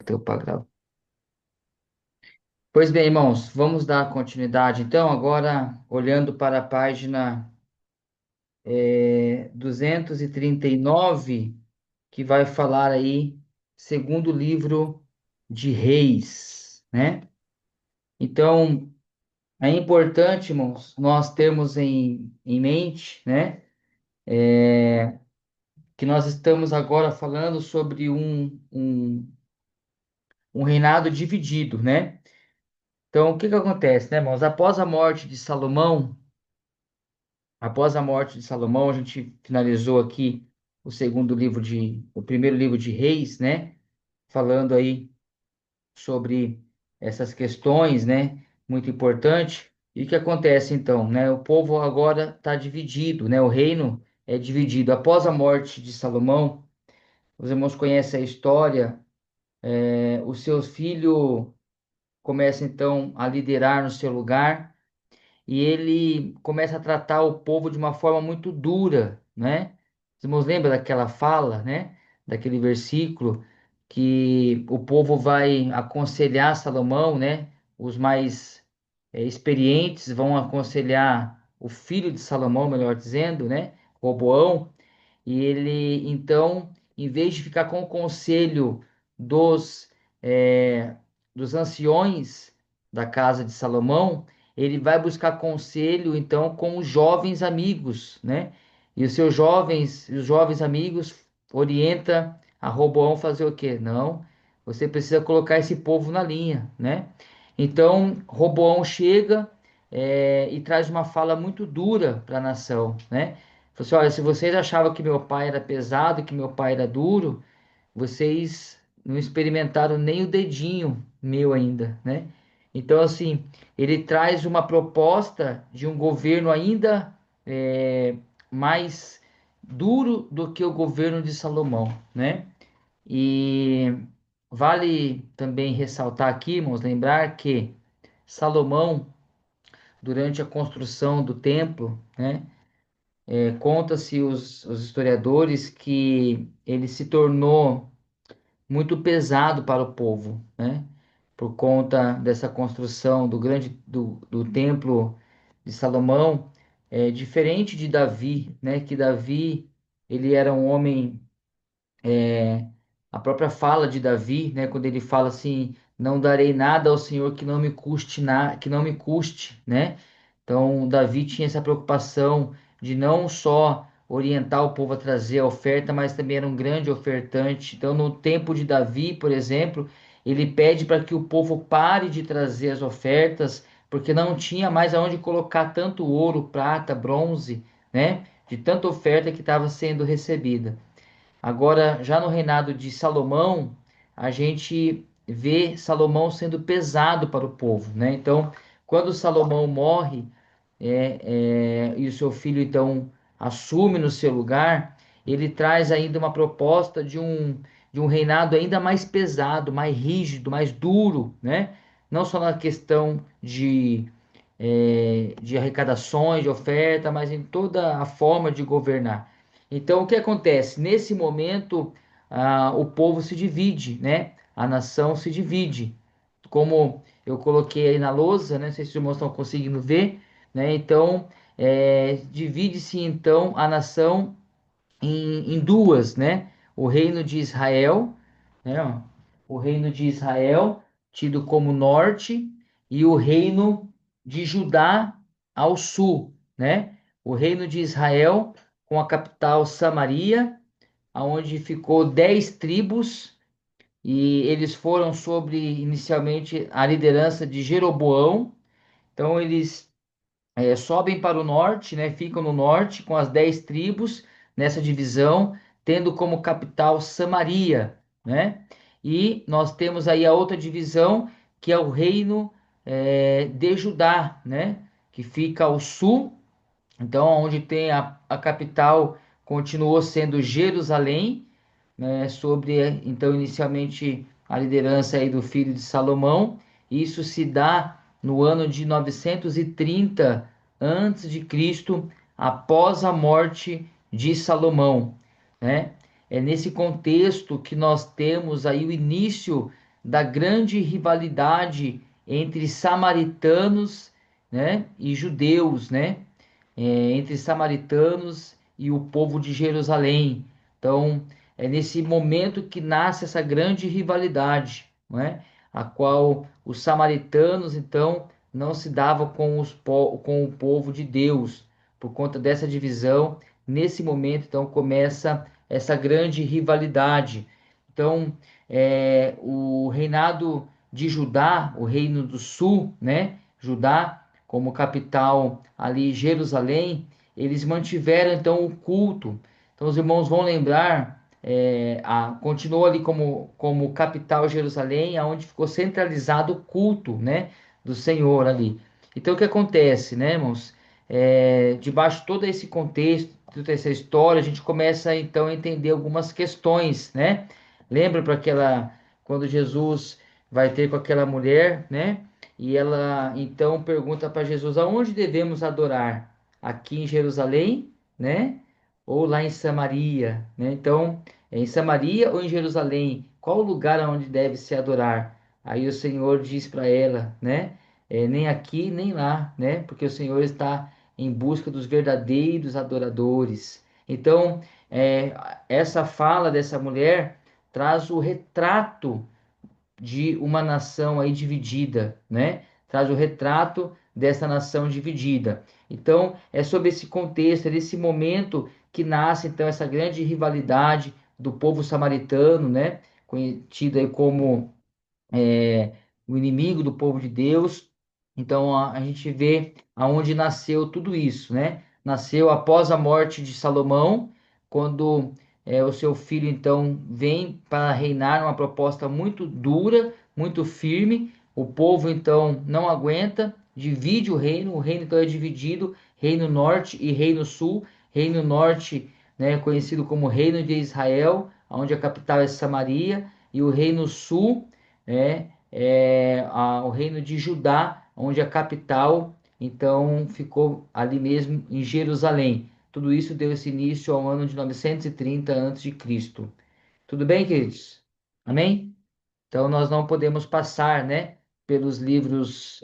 Teu para gravar. Pois bem, irmãos, vamos dar continuidade. Então, agora olhando para a página 239, que vai falar aí, segundo livro de Reis, né? Então, é importante, irmãos, nós termos em mente, né? Que nós estamos agora falando sobre um reinado dividido, né? Então, o que que acontece, né, irmãos? Após a morte de Salomão, a gente finalizou aqui o primeiro livro de Reis, né? Falando aí sobre essas questões, né? Muito importante. E o que acontece então, né? O povo agora está dividido, né? O reino é dividido. Após a morte de Salomão, os irmãos conhecem a história, o seu filho começa então a liderar no seu lugar. E ele começa a tratar o povo de uma forma muito dura, né? Os irmãos lembram daquela fala, né? Daquele versículo que o povo vai aconselhar Salomão, né? Os mais experientes vão aconselhar o filho de Salomão, melhor dizendo, né? Roboão, e ele, então, em vez de ficar com o conselho dos, dos anciões da casa de Salomão, ele vai buscar conselho, então, com os jovens amigos, né? E os jovens amigos orienta a Roboão fazer o quê? Não, você precisa colocar esse povo na linha, né? Então, Roboão chega, e traz uma fala muito dura para a nação, né? Falou assim, olha, se vocês achavam que meu pai era pesado, que meu pai era duro, vocês não experimentaram nem o dedinho meu ainda, né? Então, assim, ele traz uma proposta de um governo ainda mais duro do que o governo de Salomão, né? E vale também ressaltar aqui, irmãos, lembrar que Salomão, durante a construção do templo, né? Conta-se os historiadores que ele se tornou muito pesado para o povo, né? Por conta dessa construção do templo de Salomão, diferente de Davi, né? Que Davi ele era um homem, a própria fala de Davi, né? Quando ele fala assim, não darei nada ao Senhor que não me custe que não me custe, né? Então, Davi tinha essa preocupação de não só orientar o povo a trazer a oferta, mas também era um grande ofertante. Então, no tempo de Davi, por exemplo, ele pede para que o povo pare de trazer as ofertas, porque não tinha mais aonde colocar tanto ouro, prata, bronze, né? De tanta oferta que estava sendo recebida. Agora, já no reinado de Salomão, a gente vê Salomão sendo pesado para o povo, né? Então, quando Salomão morre, e o seu filho então assume no seu lugar, ele traz ainda uma proposta de um reinado ainda mais pesado, mais rígido, mais duro, né? Não só na questão de arrecadações, de oferta, mas em toda a forma de governar. Então, o que acontece? Nesse momento, o povo se divide, né? A nação se divide. Como eu coloquei aí na lousa, né? Não sei se os irmãos estão conseguindo ver, né? Então, divide-se então a nação em duas, né? O reino de Israel, né? Ó, o reino de Israel, tido como norte, e o reino de Judá ao sul, né? O reino de Israel, com a capital Samaria, aonde ficou 10 tribos, e eles foram sobre inicialmente a liderança de Jeroboão. Então eles sobem para o norte, né? Ficam no norte com as 10 tribos nessa divisão, tendo como capital Samaria, né? E nós temos aí a outra divisão, que é o reino de Judá, né? Que fica ao sul, então onde tem a capital continuou sendo Jerusalém, né? Sobre então inicialmente a liderança aí do filho de Salomão. Isso se dá no ano de 930 antes de Cristo, após a morte de Salomão, né? É nesse contexto que nós temos aí o início da grande rivalidade entre samaritanos, né, e judeus, né? Entre samaritanos e o povo de Jerusalém. Então, é nesse momento que nasce essa grande rivalidade, não é? A qual os samaritanos, então, não se davam com o povo de Deus. Por conta dessa divisão, nesse momento, então, começa essa grande rivalidade. Então, o reinado de Judá, o reino do sul, né? Judá como capital ali Jerusalém, eles mantiveram então o culto. Então os irmãos vão lembrar, continuou ali como capital Jerusalém, aonde ficou centralizado o culto, né, do Senhor ali. Então o que acontece, né, irmãos? Debaixo de todo esse contexto, toda essa história, a gente começa então a entender algumas questões, né? Lembra para aquela quando Jesus vai ter com aquela mulher, né? E ela então pergunta para Jesus: aonde devemos adorar? Aqui em Jerusalém, né? Ou lá em Samaria, né? Então, é em Samaria ou em Jerusalém? Qual o lugar onde deve se adorar? Aí o Senhor diz para ela, né? Nem aqui nem lá, né? Porque o Senhor está em busca dos verdadeiros adoradores. Então, é, essa fala dessa mulher traz o retrato de uma nação aí dividida, né? Traz o retrato dessa nação dividida. Então, é sobre esse contexto, é nesse momento que nasce então essa grande rivalidade do povo samaritano, né? Conhecido aí como é, o inimigo do povo de Deus. Então a gente vê aonde nasceu tudo isso, né? Nasceu após a morte de Salomão, quando o seu filho então vem para reinar uma proposta muito dura, muito firme. O povo então não aguenta, divide o reino então é dividido, reino norte e reino sul. Reino norte, né, conhecido como Reino de Israel, onde a capital é Samaria, e o reino sul o reino de Judá, onde a capital então ficou ali mesmo em Jerusalém. Tudo isso deu esse início ao ano de 930 a.C. Tudo bem, queridos? Amém? Então nós não podemos passar, né, pelos livros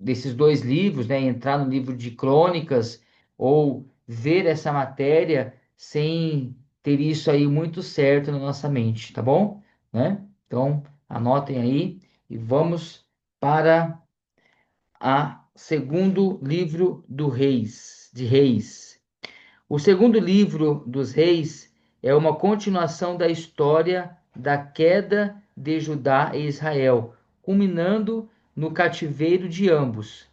desses dois livros, né, entrar no livro de Crônicas ou ver essa matéria sem ter isso aí muito certo na nossa mente, tá bom? Né? Então, anotem aí e vamos para a segundo livro de Reis. O segundo livro dos Reis é uma continuação da história da queda de Judá e Israel, culminando no cativeiro de ambos.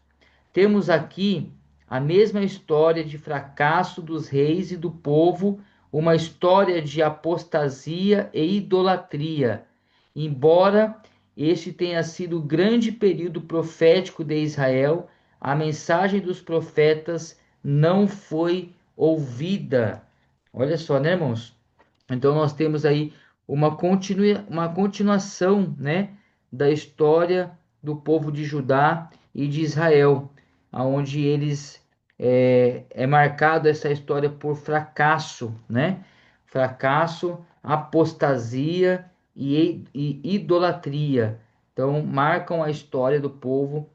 Temos aqui a mesma história de fracasso dos reis e do povo, uma história de apostasia e idolatria. Embora este tenha sido o grande período profético de Israel, a mensagem dos profetas não foi ouvida. Olha só, né, irmãos? Então nós temos aí uma continuação, né, da história do povo de Judá e de Israel, aonde eles é marcado essa história por fracasso, né? Fracasso, apostasia e idolatria. Então marcam a história do povo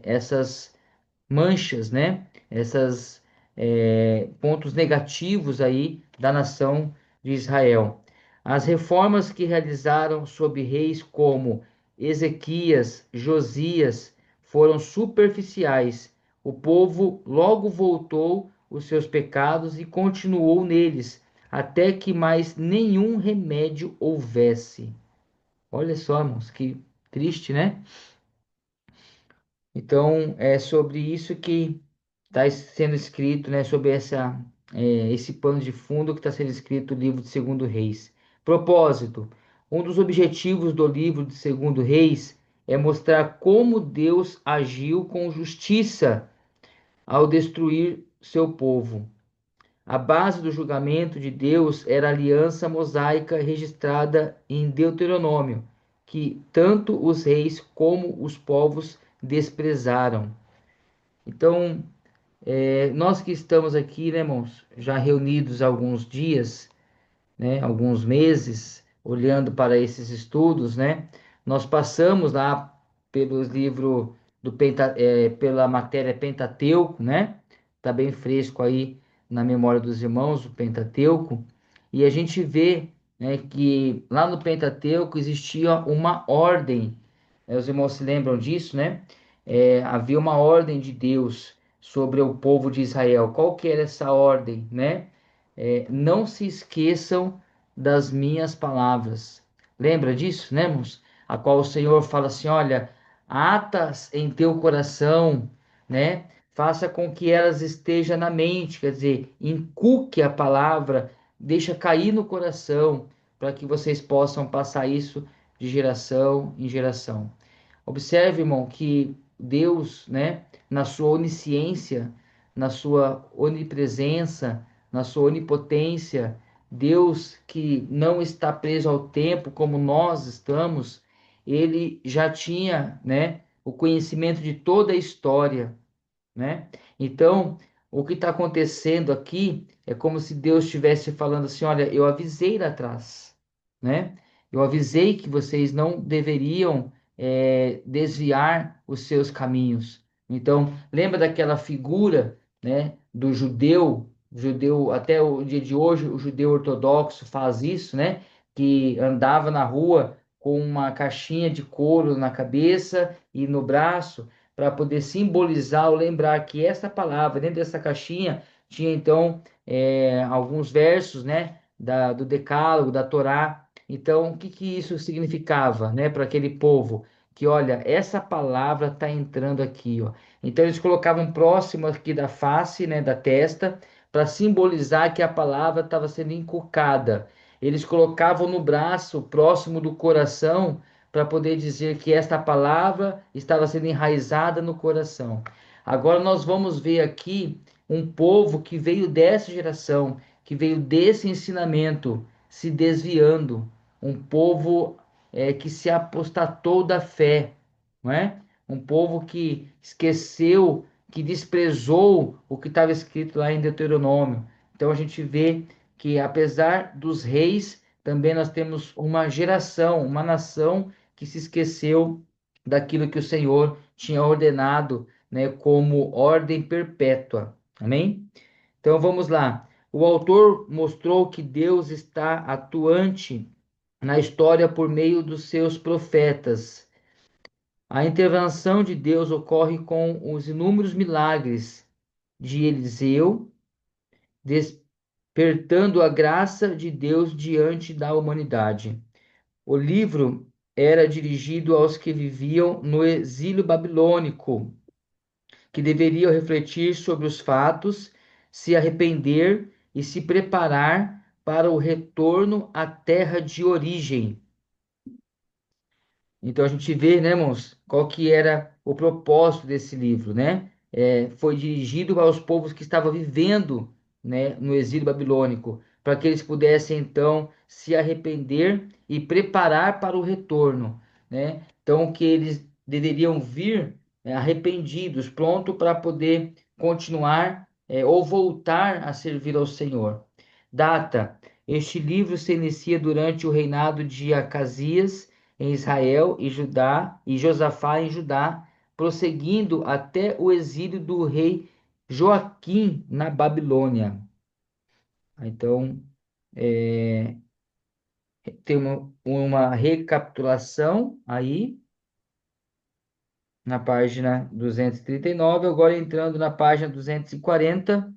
essas manchas, né? Essas pontos negativos aí da nação de Israel. As reformas que realizaram sob reis como Ezequias, Josias foram superficiais. O povo logo voltou os seus pecados e continuou neles, até que mais nenhum remédio houvesse. Olha só, irmãos, que triste, né? Então, é sobre isso que está sendo escrito, né? Sobre esse pano de fundo que está sendo escrito o livro de Segundo Reis. Propósito: um dos objetivos do livro de Segundo Reis é mostrar como Deus agiu com justiça ao destruir seu povo. A base do julgamento de Deus era a aliança mosaica registrada em Deuteronômio, que tanto os reis como os povos desprezaram. Então, nós que estamos aqui, né, irmãos, já reunidos há alguns dias, né, alguns meses, olhando para esses estudos, né, nós passamos lá pelos livros pela matéria Pentateuco, né, tá bem fresco aí na memória dos irmãos, o Pentateuco, e a gente vê, né, que lá no Pentateuco existia uma ordem, né, os irmãos se lembram disso, né? Havia uma ordem de Deus sobre o povo de Israel. Qual que era essa ordem, né? Não se esqueçam das minhas palavras. Lembra disso, né, irmãos? A qual o Senhor fala assim: olha, atas em teu coração, né? Faça com que elas estejam na mente, quer dizer, inculque a palavra, deixa cair no coração, para que vocês possam passar isso de geração em geração. Observe, irmão, que Deus, né, na sua onisciência, na sua onipresença, na sua onipotência, Deus que não está preso ao tempo como nós estamos, ele já tinha, né, o conhecimento de toda a história, né? Então, o que está acontecendo aqui é como se Deus estivesse falando assim: olha, eu avisei lá atrás, né? Eu avisei que vocês não deveriam desviar os seus caminhos. Então, lembra daquela figura, né, do judeu até o dia de hoje, o judeu ortodoxo faz isso, né? Que andava na rua com uma caixinha de couro na cabeça e no braço para poder simbolizar ou lembrar que essa palavra dentro dessa caixinha tinha então alguns versos, né, do Decálogo, da Torá. Então, o que que isso significava, né, para aquele povo? Que olha, essa palavra está entrando aqui, ó. Então eles colocavam próximo aqui da face, né, da testa, para simbolizar que a palavra estava sendo inculcada. Eles colocavam no braço, próximo do coração, para poder dizer que esta palavra estava sendo enraizada no coração. Agora nós vamos ver aqui um povo que veio dessa geração, que veio desse ensinamento, se desviando, um povo que se apostatou da fé, não é? Um povo que esqueceu, que desprezou o que estava escrito lá em Deuteronômio. Então a gente vê que apesar dos reis, também nós temos uma geração, uma nação que se esqueceu daquilo que o Senhor tinha ordenado, né, como ordem perpétua. Amém? Então vamos lá. O autor mostrou que Deus está atuante na história por meio dos seus profetas. A intervenção de Deus ocorre com os inúmeros milagres de Eliseu, despertando a graça de Deus diante da humanidade. O livro era dirigido aos que viviam no exílio babilônico, que deveriam refletir sobre os fatos, se arrepender e se preparar para o retorno à terra de origem. Então a gente vê, né, irmãos, qual que era o propósito desse livro, né? Foi dirigido aos povos que estavam vivendo, né, no exílio babilônico, para que eles pudessem então se arrepender e preparar para o retorno, né? Então que eles deveriam vir arrependidos, pronto para poder continuar ou voltar a servir ao Senhor. Data: este livro se inicia durante o reinado de Acasias em Israel e Judá, e Josafá em Judá, prosseguindo até o exílio do rei Joaquim na Babilônia. Então, é, tem uma recapitulação aí na página 239, agora entrando na página 240,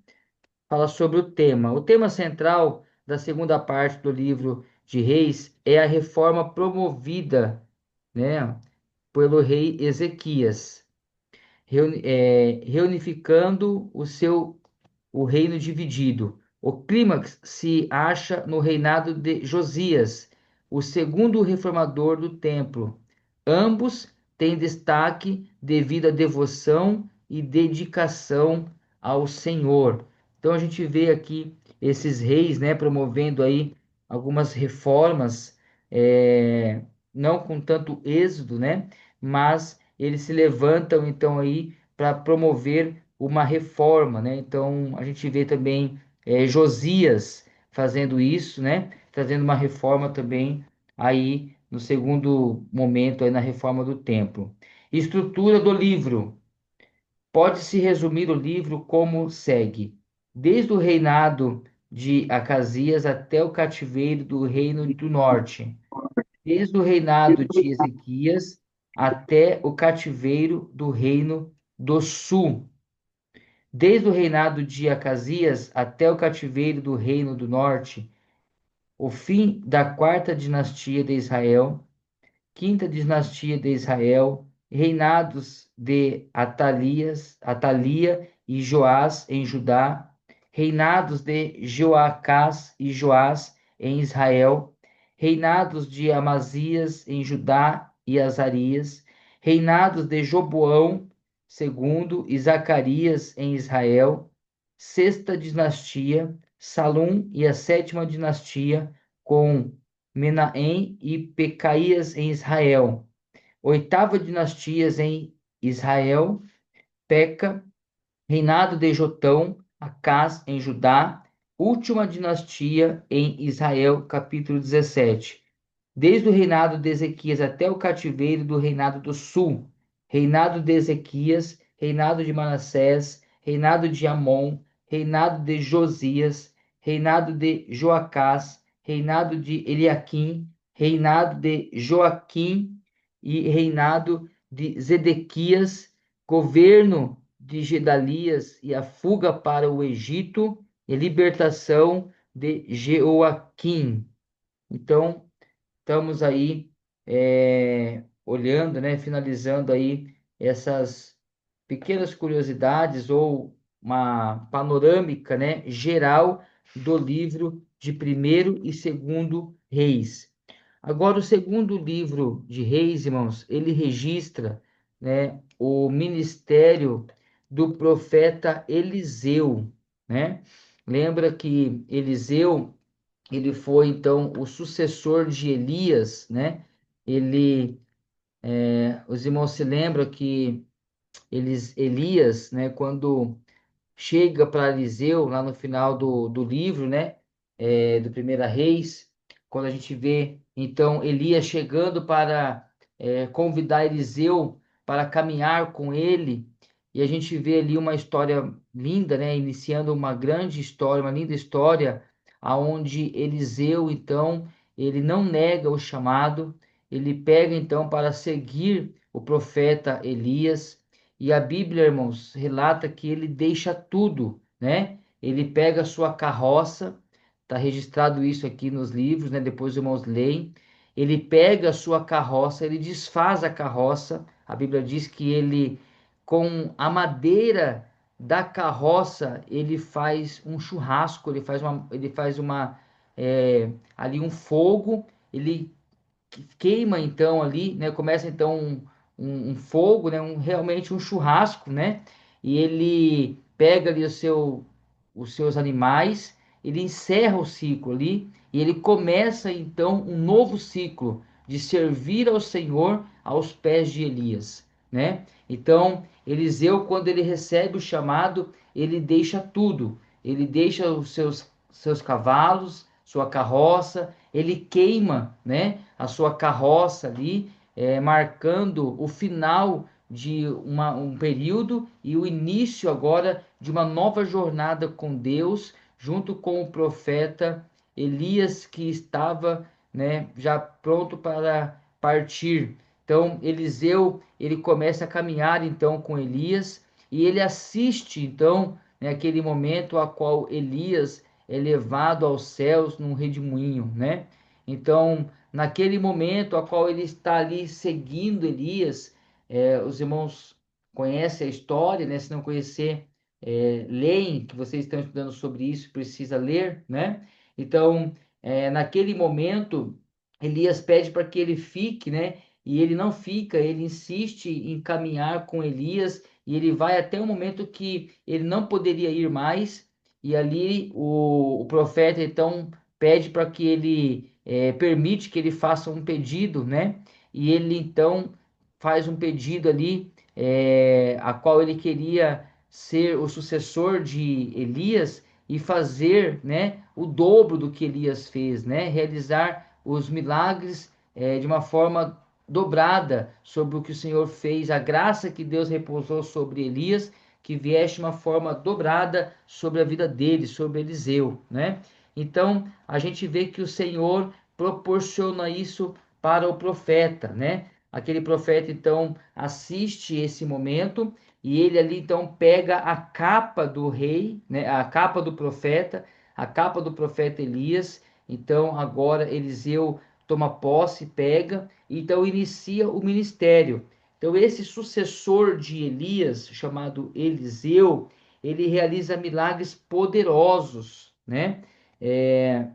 fala sobre o tema. O tema central da segunda parte do livro de Reis é a reforma promovida, né, pelo rei Ezequias, reunificando o reino dividido. O clímax se acha no reinado de Josias, o segundo reformador do templo. Ambos têm destaque devido à devoção e dedicação ao Senhor. Então a gente vê aqui esses reis, né, promovendo aí algumas reformas, não com tanto êxito, né, mas eles se levantam então aí para promover uma reforma, né? Então a gente vê também Josias fazendo isso, né? trazendo uma reforma também aí no segundo momento aí na reforma do templo. Estrutura do livro. Pode-se resumir o livro como segue: desde o reinado de Acasias até o cativeiro do reino do norte, desde o reinado de Ezequias até o cativeiro do reino do sul, desde o reinado de Acasias até o cativeiro do reino do norte, o fim da quarta dinastia de Israel, quinta dinastia de Israel, reinados de Atalia e Joás em Judá, reinados de Joacás e Joás em Israel, reinados de Amazias em Judá e Azarias, reinados de Joboão segundo e Zacarias em Israel, sexta dinastia, Salum e a sétima dinastia com Menahem e Pecaías em Israel. Oitava dinastia em Israel, Peca, reinado de Jotão, Acás em Judá, última dinastia em Israel, capítulo 17. Desde o reinado de Ezequias até o cativeiro do reinado do sul, reinado de Ezequias, reinado de Manassés, reinado de Amon, reinado de Josias, reinado de Joacás, reinado de Eliaquim, reinado de Joaquim e reinado de Zedequias, governo de Gedalias e a fuga para o Egito e libertação de Jeoaquim. Então, estamos aí olhando, né, finalizando aí essas pequenas curiosidades ou uma panorâmica, né, geral do livro de primeiro e segundo Reis. Agora, o segundo livro de Reis, irmãos, ele registra, né, o ministério do profeta Eliseu, né? Lembra que Eliseu ele foi então o sucessor de Elias, né? Os irmãos se lembram que Elias, né, quando chega para Eliseu, lá no final do livro, né? Do Primeira Reis, quando a gente vê, então, Elias chegando para convidar Eliseu para caminhar com ele, e a gente vê ali uma história linda, né? Iniciando uma grande história, uma linda história, aonde Eliseu, então, ele não nega o chamado, ele pega, então, para seguir o profeta Elias, e a Bíblia, irmãos, relata que ele deixa tudo, né? Ele pega a sua carroça, está registrado isso aqui nos livros, né? Depois os irmãos leem. Ele pega a sua carroça, ele desfaz a carroça. A Bíblia diz que ele, com a madeira da carroça, ele faz um churrasco, ali um fogo, ele queima então ali, né? Começa então um fogo, né? Realmente um churrasco, né? E ele pega ali os seus animais, ele encerra o ciclo ali e ele começa então um novo ciclo de servir ao Senhor aos pés de Elias, né? Então, Eliseu, quando ele recebe o chamado, ele deixa tudo. Ele deixa os seus cavalos, sua carroça, ele queima, né, a sua carroça ali, marcando o final de um período e o início agora de uma nova jornada com Deus, junto com o profeta Elias, que estava, né, já pronto para partir. Então, Eliseu, ele começa a caminhar então com Elias e ele assiste então naquele momento a qual Elias é levado aos céus num redemoinho, né? Então, naquele momento a qual ele está ali seguindo Elias, os irmãos conhecem a história, né? Se não conhecer, leem, que vocês estão estudando sobre isso, precisa ler, né? Então, naquele momento, Elias pede para que ele fique, né? E ele não fica, ele insiste em caminhar com Elias, e ele vai até o momento que ele não poderia ir mais, e ali o profeta então pede para que ele permite que ele faça um pedido, né? E ele então faz um pedido ali, a qual ele queria ser o sucessor de Elias, e fazer, né, o dobro do que Elias fez, né, realizar os milagres de uma forma dobrada sobre o que o Senhor fez, a graça que Deus repousou sobre Elias, que viesse de uma forma dobrada sobre a vida dele, sobre Eliseu, né? Então, a gente vê que o Senhor proporciona isso para o profeta, né? Aquele profeta então assiste esse momento e ele ali então pega a capa do rei, né? A capa do profeta, a capa do profeta Elias. Então agora Eliseu toma posse, pega, então inicia o ministério. Então esse sucessor de Elias, chamado Eliseu, ele realiza milagres poderosos, né?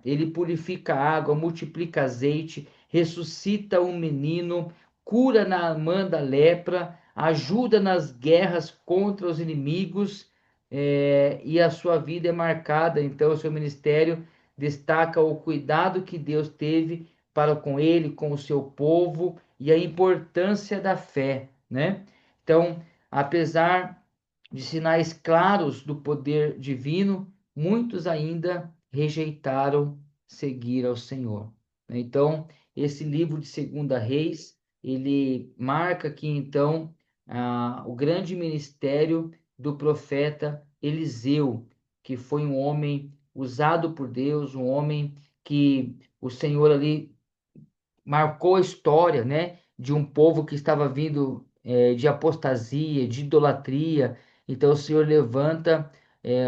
Ele purifica a água, multiplica azeite, ressuscita um menino, cura Naamã da lepra, ajuda nas guerras contra os inimigos, e a sua vida é marcada, então, o seu ministério destaca o cuidado que Deus teve para com ele, com o seu povo e a importância da fé, né? Então, apesar de sinais claros do poder divino, muitos ainda rejeitaram seguir ao Senhor. Então, esse livro de Segunda Reis, ele marca aqui então o grande ministério do profeta Eliseu, que foi um homem usado por Deus, um homem que o Senhor ali marcou a história, né, de um povo que estava vindo de apostasia, de idolatria. Então o Senhor levanta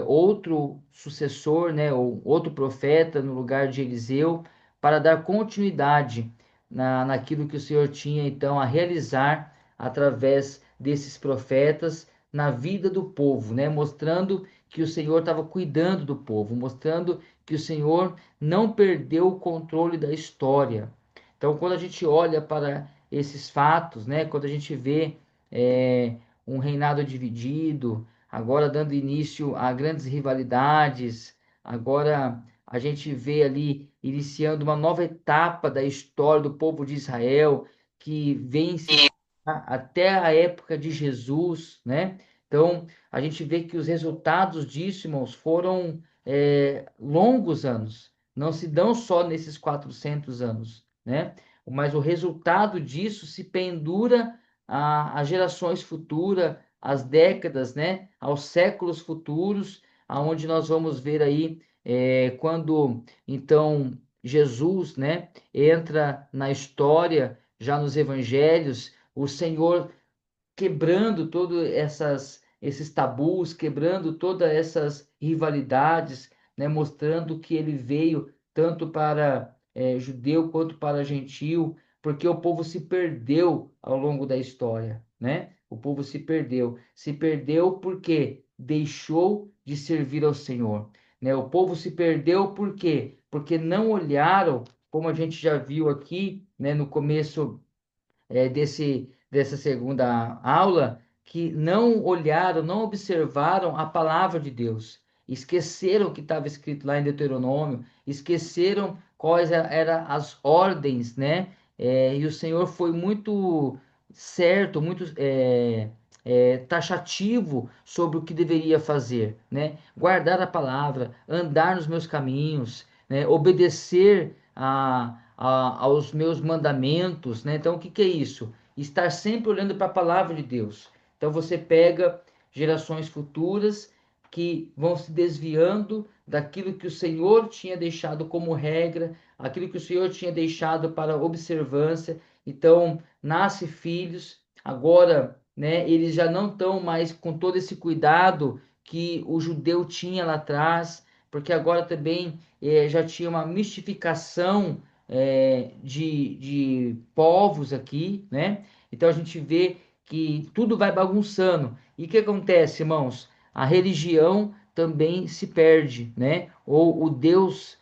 outro sucessor, né, ou outro profeta no lugar de Eliseu, para dar continuidade naquilo que o Senhor tinha então a realizar através desses profetas na vida do povo, né, mostrando que o Senhor estava cuidando do povo, mostrando que o Senhor não perdeu o controle da história. Então, quando a gente olha para esses fatos, né, quando a gente vê um reinado dividido, agora dando início a grandes rivalidades, agora a gente vê ali iniciando uma nova etapa da história do povo de Israel, que vem se até a época de Jesus, né? Então, a gente vê que os resultados disso, irmãos, foram longos anos, não se dão só nesses 400 anos, né? Mas o resultado disso se pendura a gerações futuras, às décadas, né? Aos séculos futuros, aonde nós vamos ver aí quando então Jesus, né, entra na história, já nos evangelhos, o Senhor quebrando todos esses tabus, quebrando todas essas rivalidades, né, mostrando que ele veio tanto para judeu quanto para gentil, porque o povo se perdeu ao longo da história, né? O povo se perdeu porque deixou de servir ao Senhor, né? O povo se perdeu porque não olharam, como a gente já viu aqui, né, no começo dessa segunda aula, que não olharam, não observaram a palavra de Deus, esqueceram o que estava escrito lá em Deuteronômio, esqueceram quais eram as ordens, né? E o Senhor foi muito certo, muito taxativo sobre o que deveria fazer, né? Guardar a palavra, andar nos meus caminhos, né? Obedecer aos meus mandamentos, né? Então, o que que é isso? Estar sempre olhando para a palavra de Deus. Então, você pega gerações futuras que vão se desviando daquilo que o Senhor tinha deixado como regra, aquilo que o Senhor tinha deixado para observância. Então, nasce filhos, agora, né, eles já não estão mais com todo esse cuidado que o judeu tinha lá atrás, porque agora também já tinha uma mistificação de povos aqui, né? Então a gente vê que tudo vai bagunçando. E o que acontece, irmãos? A religião também se perde, né? Ou o Deus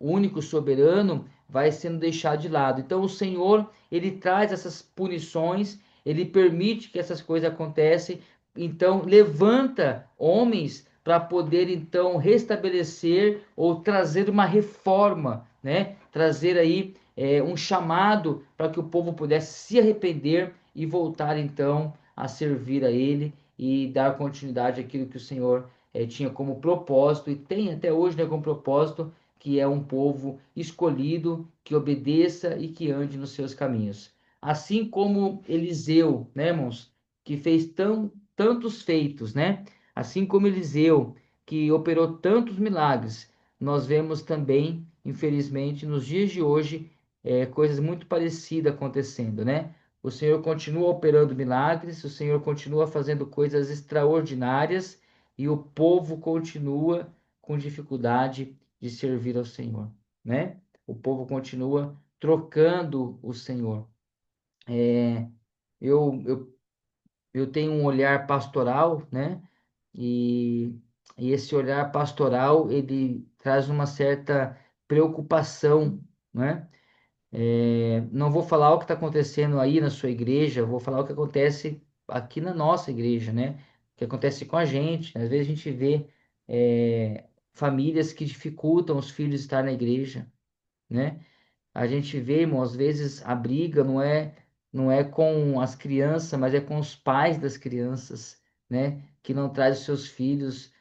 único, soberano, vai sendo deixado de lado. Então o Senhor, ele traz essas punições, ele permite que essas coisas aconteçam, então levanta homens para poder então restabelecer ou trazer uma reforma, né? Trazer aí um chamado para que o povo pudesse se arrepender e voltar então a servir a Ele e dar continuidade àquilo que o Senhor tinha como propósito, e tem até hoje, né, como propósito, que é um povo escolhido, que obedeça e que ande nos seus caminhos. Assim como Eliseu, né, irmãos, que fez tantos feitos, né? Assim como Eliseu, que operou tantos milagres, nós vemos também, infelizmente, nos dias de hoje, coisas muito parecidas acontecendo, né? O Senhor continua operando milagres, o Senhor continua fazendo coisas extraordinárias e o povo continua com dificuldade de servir ao Senhor, né? O povo continua trocando o Senhor. Eu eu tenho um olhar pastoral, né? E, e esse olhar pastoral, ele traz uma certa preocupação, né? Não vou falar o que está acontecendo aí na sua igreja, vou falar o que acontece aqui na nossa igreja, né? O que acontece com a gente. Às vezes a gente vê famílias que dificultam os filhos estar na igreja, né? A gente vê, irmão, às vezes a briga não é com as crianças, mas é com os pais das crianças, né? Que não traz os seus filhos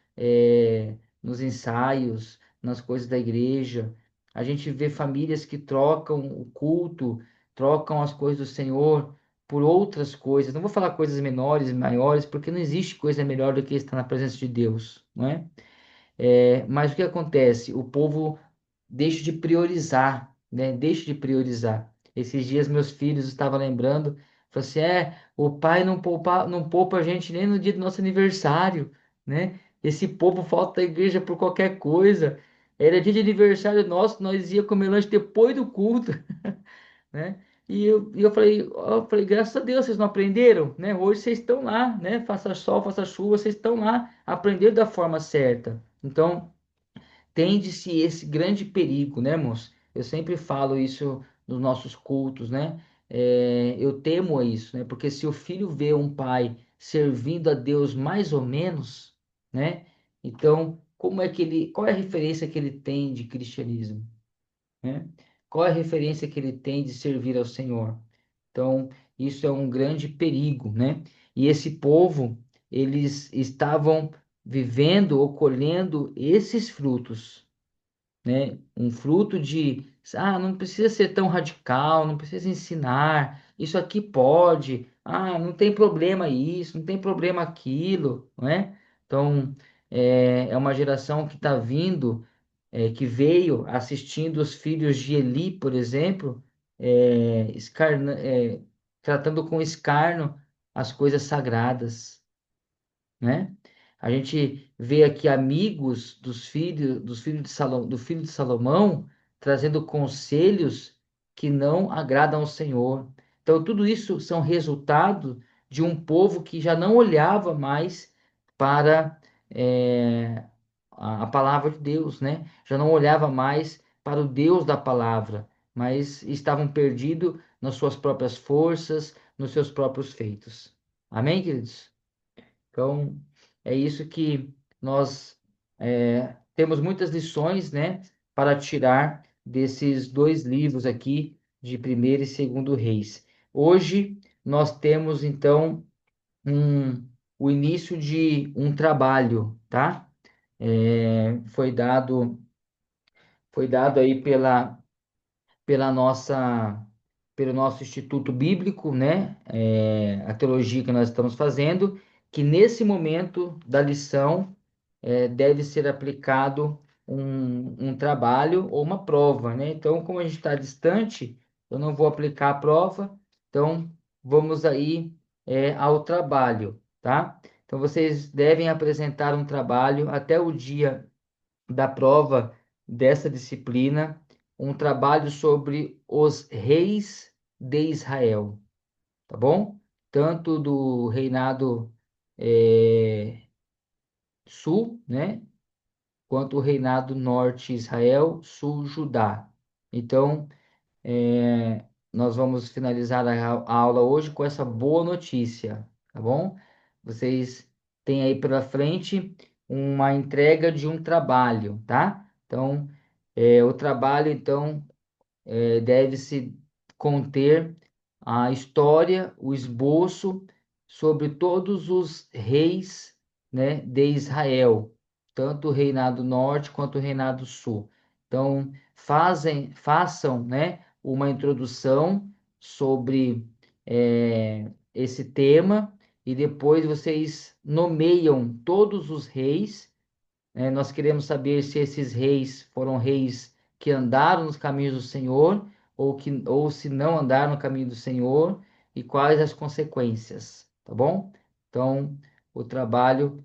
nos ensaios, nas coisas da igreja. A gente vê famílias que trocam o culto, trocam as coisas do Senhor por outras coisas. Não vou falar coisas menores, maiores, porque não existe coisa melhor do que estar na presença de Deus, não é? Mas o que acontece? O povo deixa de priorizar, né? Deixa de priorizar. Esses dias meus filhos estavam lembrando, falou assim, o pai não poupa a gente nem no dia do nosso aniversário, né? Esse povo falta da igreja por qualquer coisa. Era dia de aniversário nosso, nós ia comer lanche depois do culto, né? E eu falei, graças a Deus, vocês não aprenderam, né? Hoje vocês estão lá, né? Faça sol, faça chuva, vocês estão lá, aprenderam da forma certa. Então, tende-se esse grande perigo, né, irmãos? Eu sempre falo isso nos nossos cultos, né? Eu temo isso, né? Porque se o filho vê um pai servindo a Deus mais ou menos, né? Então, qual é a referência que ele tem de cristianismo, né? Qual é a referência que ele tem de servir ao Senhor? Então, isso é um grande perigo, né? E esse povo, eles estavam vivendo ou colhendo esses frutos, né? Um fruto de, não precisa ser tão radical, não precisa ensinar, isso aqui pode, não tem problema isso, não tem problema aquilo, não é? Então, é uma geração que está vindo, que veio assistindo os filhos de Eli, por exemplo, tratando com escárnio as coisas sagradas, né? A gente vê aqui amigos dos filhos do filho de Salomão trazendo conselhos que não agradam ao Senhor. Então, tudo isso são resultado de um povo que já não olhava mais para a palavra de Deus, né? Já não olhava mais para o Deus da palavra, mas estavam perdidos nas suas próprias forças, nos seus próprios feitos. Amém, queridos? Então, é isso que nós temos muitas lições, né, para tirar desses dois livros aqui, de Primeiro e Segundo Reis. Hoje, nós temos, então, um, o início de um trabalho, tá? Foi dado aí pelo nosso Instituto Bíblico, né? A teologia que nós estamos fazendo, que nesse momento da lição deve ser aplicado um trabalho ou uma prova, né? Então, como a gente está distante, eu não vou aplicar a prova, então vamos aí ao trabalho, tá? Então, vocês devem apresentar um trabalho até o dia da prova dessa disciplina, um trabalho sobre os reis de Israel, tá bom? Tanto do reinado sul, né? Quanto o reinado norte Israel, sul Judá. Então, nós vamos finalizar a aula hoje com essa boa notícia, tá bom? Vocês têm aí pela frente uma entrega de um trabalho, tá? Então, o trabalho, então, deve-se conter a história, o esboço sobre todos os reis, né, de Israel. tanto o reinado norte quanto o reinado sul. Então, façam, né, uma introdução sobre esse tema e depois vocês nomeiam todos os reis, né? Nós queremos saber se esses reis foram reis que andaram nos caminhos do Senhor ou se não andaram no caminho do Senhor e quais as consequências, tá bom? Então, o trabalho,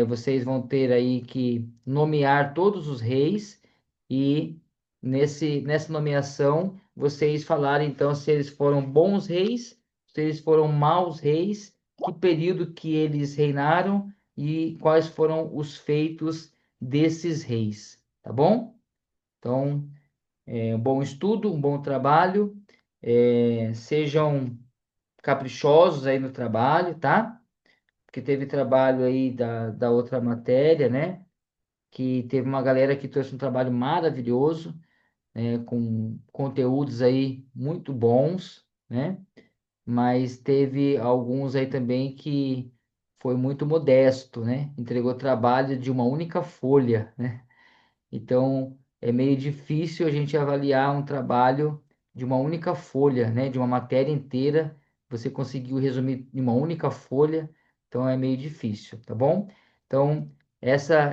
vocês vão ter aí que nomear todos os reis e nessa nomeação vocês falarem então se eles foram bons reis, se eles foram maus reis, que período que eles reinaram e quais foram os feitos desses reis, tá bom? Então, um bom estudo, um bom trabalho, sejam caprichosos aí no trabalho, tá? Porque teve trabalho aí da outra matéria, né? Que teve uma galera que trouxe um trabalho maravilhoso, né? Com conteúdos aí muito bons, né? Mas teve alguns aí também que foi muito modesto, né? Entregou trabalho de uma única folha, né? Então, é meio difícil a gente avaliar um trabalho de uma única folha, né? De uma matéria inteira, você conseguiu resumir em uma única folha, então é meio difícil, tá bom? Então,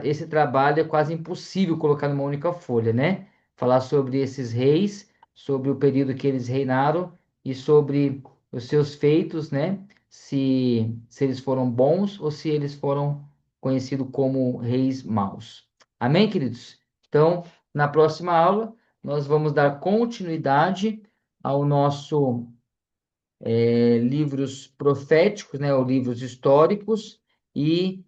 esse trabalho é quase impossível colocar numa única folha, né? Falar sobre esses reis, sobre o período que eles reinaram e sobre os seus feitos, né? Se eles foram bons ou se eles foram conhecidos como reis maus. Amém, queridos? Então, na próxima aula, nós vamos dar continuidade ao nosso livros proféticos, né, ou livros históricos, e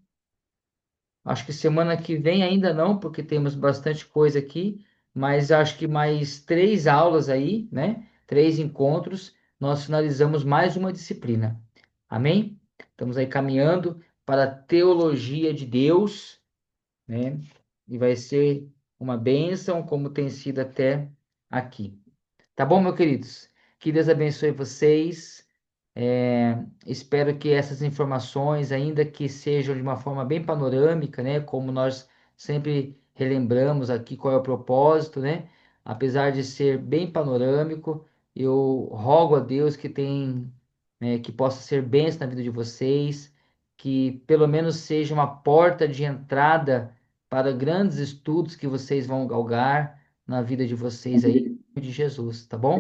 acho que semana que vem ainda não, porque temos bastante coisa aqui, mas acho que mais 3 aulas aí, né, 3 encontros, nós finalizamos mais uma disciplina. Amém? Estamos aí caminhando para a teologia de Deus, né? E vai ser uma bênção, como tem sido até aqui. Tá bom, meus queridos? Que Deus abençoe vocês. Espero que essas informações, ainda que sejam de uma forma bem panorâmica, né? Como nós sempre relembramos aqui qual é o propósito, né? Apesar de ser bem panorâmico, eu rogo a Deus que possa ser bênção na vida de vocês, que pelo menos seja uma porta de entrada para grandes estudos que vocês vão galgar na vida de vocês aí, em nome de Jesus, tá bom?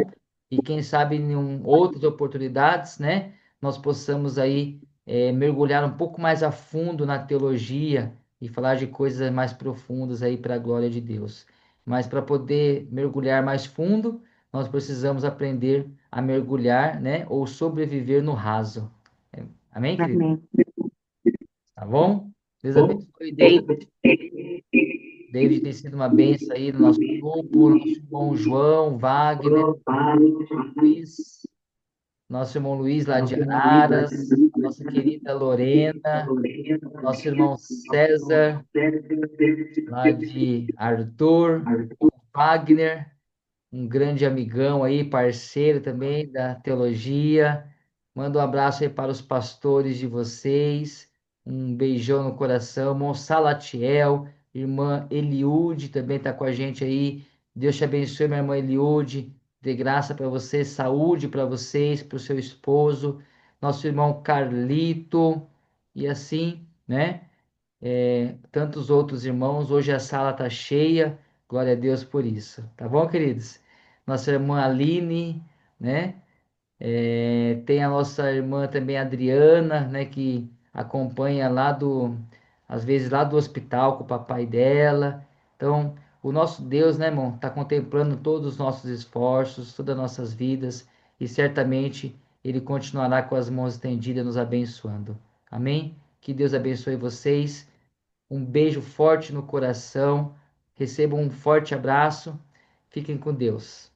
E quem sabe em outras oportunidades, né, nós possamos aí mergulhar um pouco mais a fundo na teologia e falar de coisas mais profundas aí para a glória de Deus. Mas para poder mergulhar mais fundo, nós precisamos aprender a mergulhar, né, ou sobreviver no raso. Amém, querido? Amém. Tá bom? Deus abençoe. David tem sido uma bênção aí no nosso grupo, nosso irmão João, Wagner, Luiz, nosso irmão Luiz lá de Araras, a nossa querida Lorena, nosso irmão César lá de Arthur, Wagner, um grande amigão aí, parceiro também da teologia. Manda um abraço aí para os pastores de vocês. Um beijão no coração. Irmão Salatiel, irmã Eliude também está com a gente aí. Deus te abençoe, minha irmã Eliude. Dê graça para vocês, saúde para vocês, para o seu esposo, nosso irmão Carlito, e assim, né? Tantos outros irmãos. Hoje a sala está cheia. Glória a Deus por isso. Tá bom, queridos? Nossa irmã Aline, né? Tem a nossa irmã também Adriana, né? Que acompanha às vezes lá do hospital com o papai dela. Então, o nosso Deus, né, irmão, está contemplando todos os nossos esforços, todas as nossas vidas, e certamente Ele continuará com as mãos estendidas nos abençoando. Amém? Que Deus abençoe vocês. Um beijo forte no coração. Recebam um forte abraço. Fiquem com Deus.